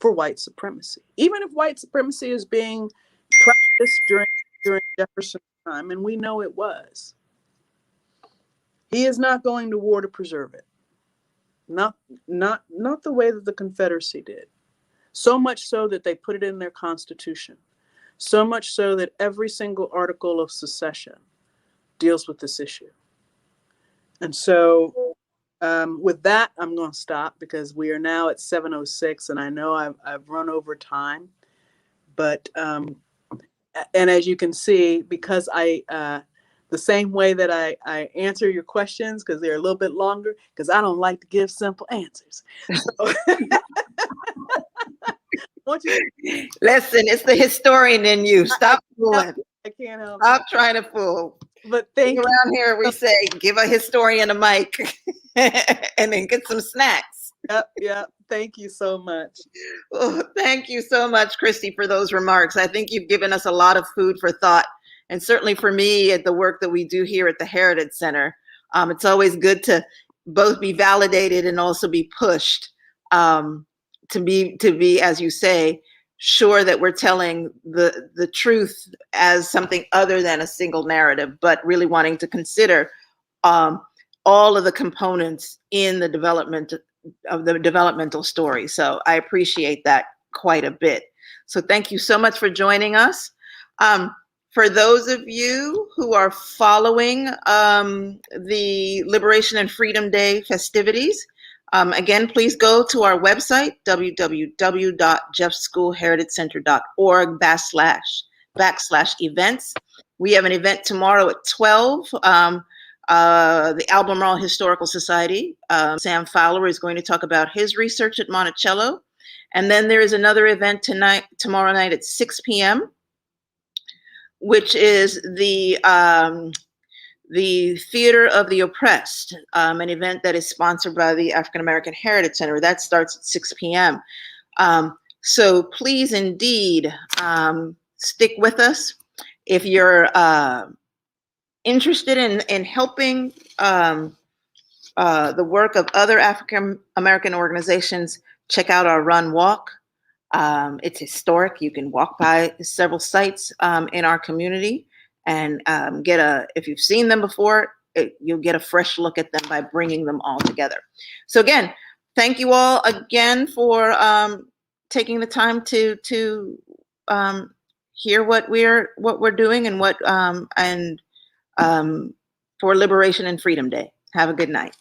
for white supremacy. Even if white supremacy is being practiced during during Jefferson's time, and we know it was. He is not going to war to preserve it. Not the way that the Confederacy did. So much so that they put it in their Constitution. So much so that every single article of secession deals with this issue. And so with that, I'm going to stop because we are now at 7:06, and I know I've run over time. But, and as you can see, because the same way that I answer your questions, because they're a little bit longer, because I don't like to give simple answers. So, Listen, it's the historian in you. Stop fooling. I can't help. Stop trying to fool. But thank you. Around here, we say, give a historian a mic and then get some snacks. Yep. Thank you so much. Well, thank you so much, Christy, for those remarks. I think you've given us a lot of food for thought. And certainly for me, at the work that we do here at the Heritage Center, it's always good to both be validated and also be pushed to be, as you say, sure that we're telling the truth as something other than a single narrative, but really wanting to consider all of the components in the development of the developmental story. So I appreciate that quite a bit. So thank you so much for joining us. For those of you who are following the Liberation and Freedom Day festivities, again, please go to our website, www.jeffschoolheritagecenter.org/events. We have an event tomorrow at 12. The Albemarle Historical Society, Sam Fowler is going to talk about his research at Monticello. And then there is another event tomorrow night at 6 p.m., which is the Theater of the Oppressed, an event that is sponsored by the African American Heritage Center. That starts at 6 p.m. So please indeed stick with us. If you're interested in helping the work of other African American organizations, check out our Run Walk. It's historic. You can walk by several sites in our community and if you've seen them before, you'll get a fresh look at them by bringing them all together. So again, thank you all again for taking the time to hear what we're doing and for Liberation and Freedom Day. Have a good night.